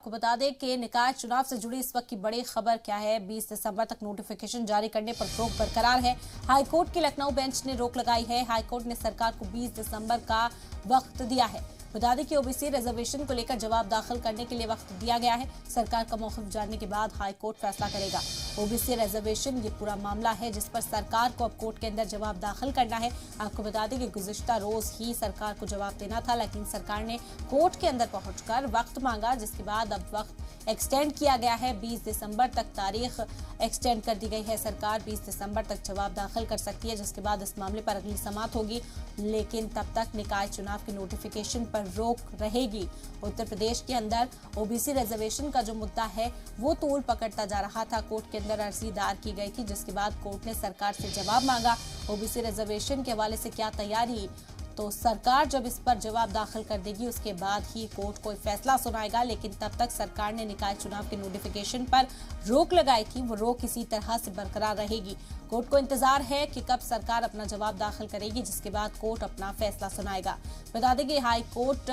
आपको बता दें कि निकाय चुनाव से जुड़ी इस वक्त की बड़ी खबर क्या है। 20 दिसंबर तक नोटिफिकेशन जारी करने पर रोक बरकरार है। हाईकोर्ट की लखनऊ बेंच ने रोक लगाई है। हाईकोर्ट ने सरकार को 20 दिसंबर का वक्त दिया है। बता दें कि ओबीसी रिजर्वेशन को लेकर जवाब दाखिल करने के लिए वक्त दिया गया है। सरकार का मौखिफ जानने के बाद हाईकोर्ट फैसला करेगा। ओबीसी रिजर्वेशन ये पूरा मामला है जिस पर सरकार को अब कोर्ट के अंदर जवाब दाखिल करना है। आपको बता दें कि गुज़िश्ता रोज ही सरकार को जवाब देना था, लेकिन सरकार ने कोर्ट के अंदर पहुंचकर वक्त मांगा, जिसके बाद अब वक्त एक्सटेंड किया गया है। 20 दिसंबर तक तारीख एक्सटेंड कर दी गई है। सरकार 20 दिसंबर तक जवाब दाखिल कर सकती है, जिसके बाद इस मामले पर अगली समाअत होगी, लेकिन तब तक निकाय चुनाव की नोटिफिकेशन पर रोक रहेगी। उत्तर प्रदेश के अंदर ओबीसी रिजर्वेशन का जो मुद्दा है वो तूल पकड़ता जा रहा था। कोर्ट के अंदर अर्जी दायर की गई थी, जिसके बाद कोर्ट ने सरकार से जवाब मांगा। ओबीसी रिजर्वेशन के हवाले से क्या तैयारी, तो सरकार जब इस पर जवाब दाखिल कर देगी उसके बाद ही कोर्ट कोई फैसला सुनाएगा। लेकिन तब तक सरकार ने निकाय चुनाव के नोटिफिकेशन पर रोक लगाई थी, वो रोक इसी तरह से बरकरार रहेगी। कोर्ट को इंतजार है कि कब सरकार अपना जवाब दाखिल करेगी, जिसके बाद कोर्ट अपना फैसला सुनाएगा। बता दें कि हाई कोर्ट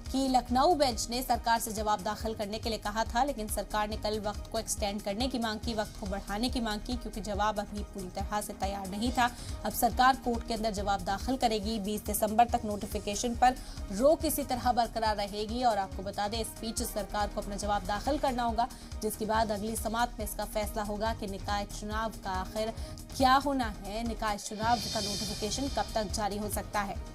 की लखनऊ बेंच ने सरकार से जवाब दाखिल करने के लिए कहा था, लेकिन सरकार ने कल वक्त को एक्सटेंड करने की मांग की, वक्त को बढ़ाने की मांग की, क्योंकि जवाब अभी पूरी तरह से तैयार नहीं था। अब सरकार कोर्ट के अंदर जवाब दाखिल करेगी। 20 दिसंबर तक नोटिफिकेशन पर रोक इसी तरह बरकरार रहेगी। और आपको बता दें, इस बीच सरकार को अपना जवाब दाखिल करना होगा, जिसके बाद अगली समाअत में इसका फैसला होगा कि निकाय चुनाव का आखिर क्या होना है, निकाय चुनाव का नोटिफिकेशन कब तक जारी हो सकता है।